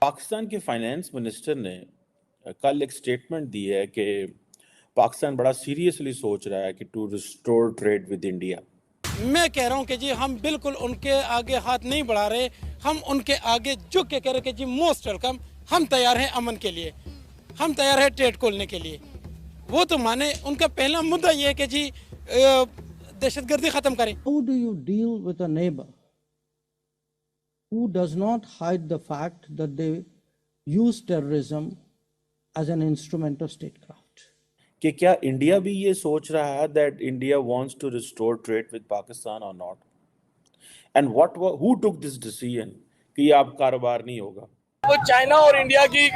पाकिस्तान के finance minister ने कल एक स्टेटमेंट दी है कि पाकिस्तान बड़ा सीरियसली सोच रहा है कि to restore trade with India. मैं कह रहा हूं कि जी हम बिल्कुल उनके आगे हाथ नहीं बढ़ा रहे, हम उनके आगे झुक के कह रहे कि जी मोस्ट वेलकम, हम तैयार हैं अमन के लिए, हम तैयार हैं ट्रेड खोलने के लिए। वो तो माने, उनका पहला मुद्दा ये है कि जी दहशतगर्दी खत्म करें। How do you deal with a neighbor who does not hide the fact that they use terrorism as an instrument of statecraft? कि क्या इंडिया भी ये सोच रहा है that India wants to restore trade with Pakistan और not, and what who took this decision कि ये आप कारोबार नहीं होगा। तो चाइना और इंडिया की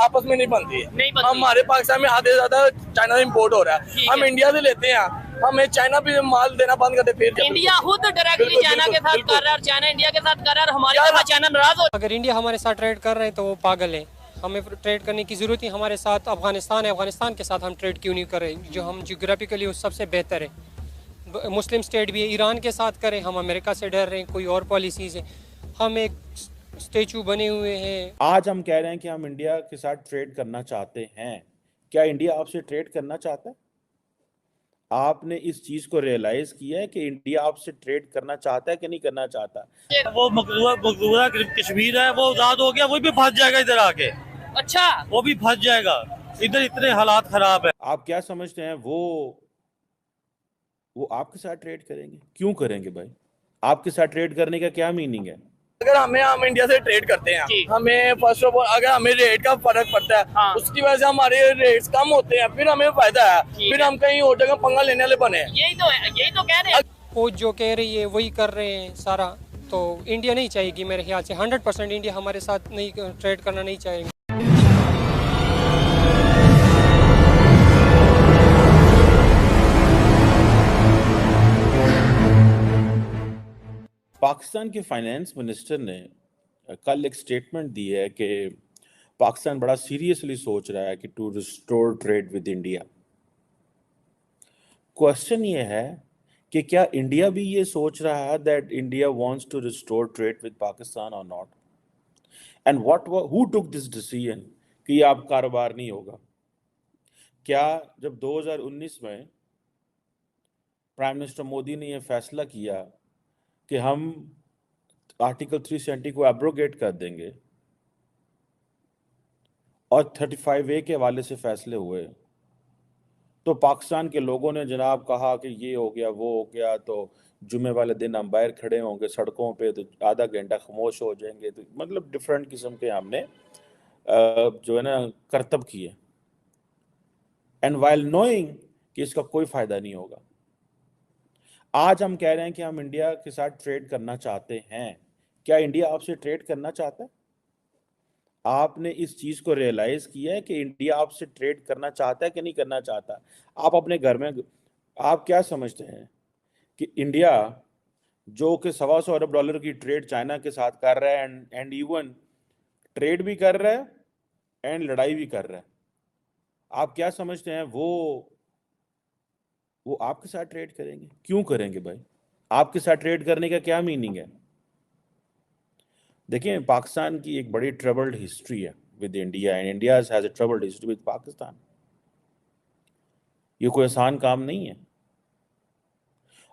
आपस में नहीं बनती है। हमारे पाकिस्तान में आधे ज्यादा चाइना से इम्पोर्ट हो रहा है, हम इंडिया से लेते हैं, हमें चाइना भी माल देना बंद कर दे। फिर इंडिया खुद डायरेक्टली चाइना के साथ कर रहा है और चाइना इंडिया के साथ कर रहा है, हमारे साथ चाइना नाराज हो। अगर इंडिया हमारे साथ ट्रेड कर रहे हैं तो वो पागल है, हमें ट्रेड करने की ज़रूरत है। हमारे साथ अफगानिस्तान है, अफगानिस्तान के साथ हम ट्रेड क्यों नहीं कर रहे, जो हम जियोग्राफिकली उस सबसे बेहतर है। मुस्लिम स्टेट भी है, ईरान के साथ करें, हम अमेरिका से डर रहे हैं, कोई और पॉलिसीज़ है, हम एक स्टेचू बने हुए हैं। आज हम कह रहे हैं कि हम इंडिया के साथ ट्रेड करना चाहते हैं। क्या इंडिया आपसे ट्रेड करना चाहता है? आपने इस चीज को रियलाइज किया है कि इंडिया आपसे ट्रेड करना चाहता है कि नहीं करना चाहता? वो मकबूजा कश्मीर है, वो आजाद हो गया, वो भी फंस जाएगा इधर आके। अच्छा, वो भी फंस जाएगा, इधर इतने हालात खराब है। आप क्या समझते हैं वो आपके साथ ट्रेड करेंगे? क्यों करेंगे भाई? आपके साथ ट्रेड करने का क्या मीनिंग है? अगर हम इंडिया से ट्रेड करते हैं, हमें फर्स्ट ऑफ ऑल अगर हमें रेट का फर्क पड़ता है, हाँ। उसकी वजह से हमारे रेट्स कम होते हैं, फिर हमें फायदा है, फिर हम कहीं और जगह पंगा लेने वाले बने। यही तो कह रहे हैं। वो जो कह रही है वही कर रहे हैं सारा। तो इंडिया नहीं चाहेगी मेरे ख्याल से, 100% इंडिया हमारे साथ नहीं ट्रेड करना नहीं चाहेगी। पाकिस्तान के फाइनेंस मिनिस्टर ने कल एक स्टेटमेंट दी है कि पाकिस्तान बड़ा सीरियसली सोच रहा है कि to restore trade with India. Question ये है कि क्या इंडिया भी ये सोच रहा है that India wants to restore trade with Pakistan और not, and who took this decision कि ये आप कारोबार नहीं होगा? क्या जब 2019 में प्राइम मिनिस्टर मोदी ने यह फैसला किया कि हम आर्टिकल 370 को एब्रोगेट कर देंगे और 35A के हवाले से फैसले हुए, तो पाकिस्तान के लोगों ने जनाब कहा कि ये हो गया वो हो गया, तो जुमे वाले दिन हम बाहर खड़े होंगे सड़कों पे तो आधा घंटा खामोश हो जाएंगे। तो मतलब डिफरेंट किस्म के हमने जो है ना करतब किए, एंड वाइल नोइंग कि इसका कोई फायदा नहीं होगा। आज हम कह रहे हैं कि हम इंडिया के साथ ट्रेड करना चाहते हैं। क्या इंडिया आपसे ट्रेड करना चाहता है? आपने इस चीज को रियलाइज किया है कि इंडिया आपसे ट्रेड करना चाहता है कि नहीं करना चाहता? आप अपने घर में आप क्या समझते हैं कि इंडिया जो कि $125 अरब की ट्रेड चाइना के साथ कर रहा है, एंड इवन ट्रेड भी कर रहा है एंड लड़ाई भी कर रहा है, आप क्या समझते हैं वो आपके साथ ट्रेड करेंगे? क्यों करेंगे भाई? आपके साथ ट्रेड करने का क्या मीनिंग है? देखिए, पाकिस्तान की एक बड़ी ट्रबल्ड हिस्ट्री है with India, and India has a troubled history with Pakistan. ये कोई आसान काम नहीं है।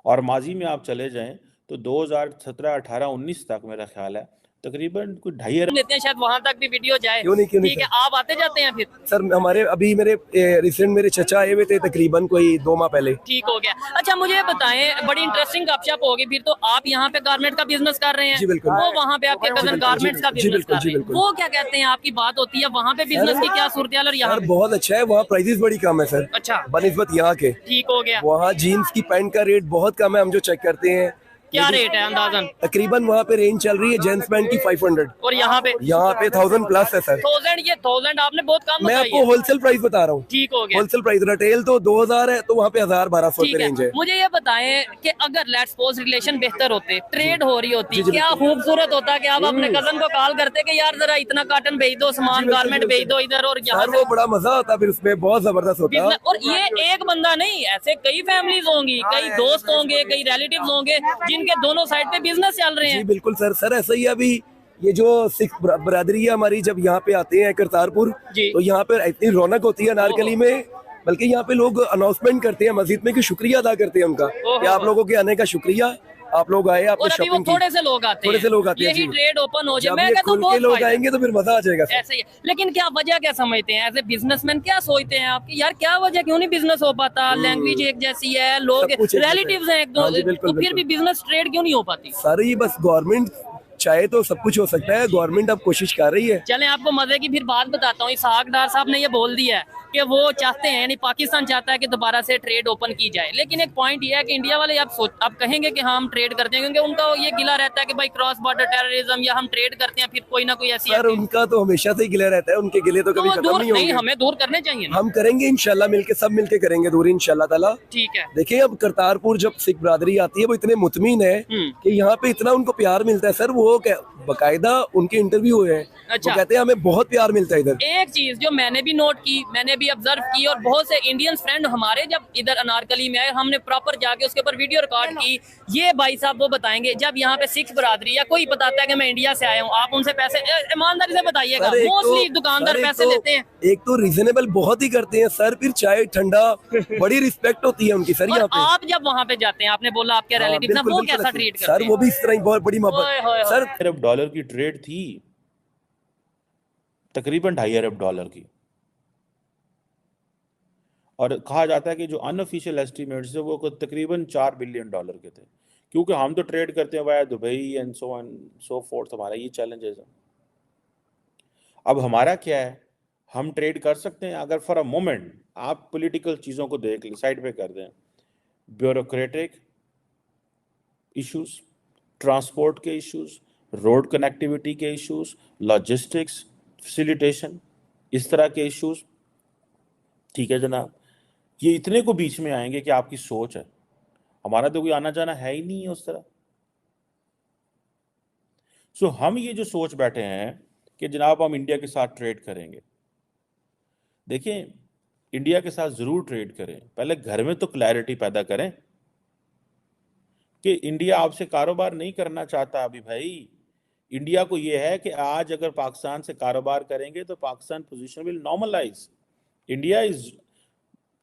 और माजी में आप चले जाएं तो 2017, 18, 19 तक मेरा ख्याल है तकरीबन कुछ 2.5 लेते हैं, शायद वहां तक भी वीडियो जाए। क्यों नहीं ठीक है, आप आते जाते हैं फिर? सर हमारे अभी मेरे रिसेंट मेरे चचा आए हुए थे तकरीबन कोई 2 माह पहले। ठीक हो गया। अच्छा, मुझे ये बताएं, बड़ी इंटरेस्टिंग गपशप होगी। फिर तो आप यहाँ पे गारमेंट का बिजनेस कर रहे हैं, जी बिल्कुल। वो वहाँ पे आपके कजन गारमेंट्स का बिजनेस कर रहे हैं, वो क्या कहते हैं? आपकी बात होती है वहाँ पे बिजनेस की क्या सूरत हाल? और यहाँ बहुत अच्छा है, वहाँ प्राइसेस बड़ी कम है सर। अच्छा, बनिस्बत यहाँ के। ठीक हो गया। वहाँ जीन्स की पैंट का रेट बहुत कम है, हम जो चेक करते हैं। क्या रेट है अंदाजन? तकरीबन वहाँ पे रेंज चल रही है जेंट्स पैंट की 500, और यहाँ पे 1000 प्लस है सर। 1000? ये 1000 आपने बहुत कम मैं आपको होलसेल प्राइस बता रहा हूँ। ठीक हो गया। होलसेल प्राइस रिटेल तो 2000 है, तो वहाँ पे 1000-1200 ठीक रुपए रेंज है। मुझे ये बताएं कि अगर लेट्स सपोज रिलेशन बेहतर होते, ट्रेड हो रही होती, क्या खूबसूरत होता कि आप अपने कजन को कॉल करते कि यार जरा इतना कॉटन भेज दो, सामान गारमेंट भेज दो इधर, और यहाँ वो बड़ा मजा आता, फिर उसमें बहुत जबरदस्त होता है। और ये एक बंदा नहीं, ऐसे कई फैमिलीज होंगी, कई दोस्त होंगे, कई रिलेटिव्स होंगे जिनके दोनों साइड पे बिजनेस चल रहे हैं। जी बिल्कुल सर ऐसा ही अभी ये जो सिख बरादरी है हमारी, जब यहाँ पे आते हैं करतारपुर, जी। तो यहाँ पे इतनी रौनक होती है अनारकली में, बल्कि यहाँ पे लोग अनाउंसमेंट करते हैं मस्जिद में कि शुक्रिया अदा करते हैं उनका कि आप लोगों के आने का शुक्रिया, आप लोग आए, आपने और अभी वो शॉपिंग की। थोड़े से लोग आते थोड़े से लोग आते हैं यही जी। ट्रेड ओपन हो जाए, जब मैं ये कहता हूँ खुल के बहुत लोग फायदा है। आएंगे तो फिर मजा आ जाएगा सर। ऐसे ही है। लेकिन क्या वजह क्या समझते हैं एज ए बिजनेसमैन, क्या सोचते हैं आपकी यार, क्या वजह क्यों नहीं बिजनेस हो पाता? लैंग्वेज एक जैसी है, लोग सब कुछ एक जैसा है। रिलेटिव्स हैं एक दो, हाँ जी, बिल्कुल, तो फिर भी बिजनेस ट्रेड क्यों नहीं हो पाती? सारी बस गवर्नमेंट चाहे तो सब कुछ हो सकता है, गवर्नमेंट अब कोशिश कर रही है। चलें आपको मजे की फिर बात बताता हूँ। इसहाक डार साहब ने ये बोल दिया है कि वो चाहते हैं, यानी पाकिस्तान चाहता है कि दोबारा से ट्रेड ओपन की जाए, लेकिन एक पॉइंट ये है कि इंडिया वाले अब कहेंगे कि हाँ हम ट्रेड करते हैं, क्योंकि उनका ये गिला रहता है कि भाई क्रॉस बॉर्डर टेररिज्म, या हम ट्रेड करते हैं फिर कोई ना कोई ऐसी सर उनका तो हमेशा से ही गिला रहता है, उनके गिले तो तो कभी वो खत्म दूर नहीं नहीं, होंगे। हमें दूर करने चाहिए ना। हम करेंगे इंशाल्लाह, मिलके सब मिलके करेंगे दूर इंशाल्लाह ताला। ठीक है। देखिए अब करतारपुर जब सिख बरादरी आती है, वो इतने मुतमीन है कि यहाँ पे इतना उनको प्यार मिलता है सर, वो बकायदा उनके इंटरव्यू हुए हैं, अच्छा। वो कहते हैं हमें बहुत प्यार मिलता है इधर। एक चीज जो मैंने भी नोट की, मैंने भी ऑब्जर्व की, और बहुत से इंडियन फ्रेंड हमारे जब इधर अनारकली में आए, हमने प्रॉपर जाके उसके ऊपर वीडियो रिकॉर्ड की। ये भाई साहब वो बताएंगे, जब यहाँ पे सिख बरादरी या कोई बताता है कि मैं इंडिया से आया हूँ, आप उनसे पैसे ईमानदारी से बताइएगा, सर, एक तो- मोस्टली दुकानदार सर, एक पैसे तो- लेते हैं। एक तो रीजनेबल बहुत ही करते हैं सर, फिर चाय ठंडा बड़ी रिस्पेक्ट होती है उनकी सर और यहाँ पे। आप जब वहाँ पे जाते हैं, आपने बोला आपके हाँ, रिलेटिव ना, बिल्कुल, वो बिल्कुल कैसा ऐसे। ट्रीट करते सर हैं? वो भी इस तरह ही बहुत बड़ी ओए, मोहब्बत ओए, सर। अरब डॉलर की ट्रेड थी, तकरीबन 2.5 अरब डॉलर की, और कहा जाता है कि जो अनऑफिशियल एस्टिमेट्स है वो तकरीबन 4 बिलियन डॉलर के थे, क्योंकि हम तो ट्रेड करते हैं via Dubai and so fourth, हमारा ये चैलेंजेस है। अब हमारा क्या है, हम ट्रेड कर सकते हैं अगर फॉर अ मोमेंट आप पॉलिटिकल चीज़ों को देख लें, साइड पे कर दें, ब्यूरोक्रेटिक इश्यूज, ट्रांसपोर्ट के इश्यूज, रोड कनेक्टिविटी के इश्यूज, लॉजिस्टिक्स फैसिलिटेशन, इस तरह के इश्यूज, ठीक है जनाब, ये इतने को बीच में आएंगे कि आपकी सोच है, हमारा तो कोई आना जाना है ही नहीं है उस तरह। सो हम ये जो सोच बैठे हैं कि जनाब हम इंडिया के साथ ट्रेड करेंगे, देखिए इंडिया के साथ ज़रूर ट्रेड करें, पहले घर में तो क्लैरिटी पैदा करें कि इंडिया आपसे कारोबार नहीं करना चाहता। अभी भाई इंडिया को ये है कि आज अगर पाकिस्तान से कारोबार करेंगे तो Pakistan position will normalise. India is,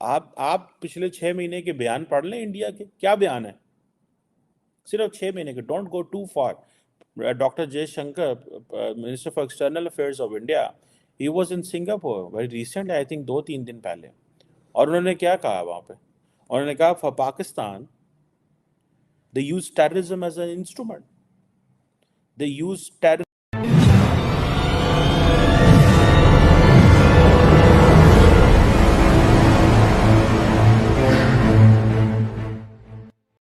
आप पिछले 6 महीने के बयान पढ़ लें इंडिया के, क्या बयान है, सिर्फ 6 महीने के, don't go too far. Doctor Jaishankar, minister for external affairs of India, he was in Singapore very recent, I think 2-3 दिन पहले, और उन्होंने क्या कहा वहाँ पे, उन्होंने कहा for Pakistan they use terrorism as an instrument, they use terrorism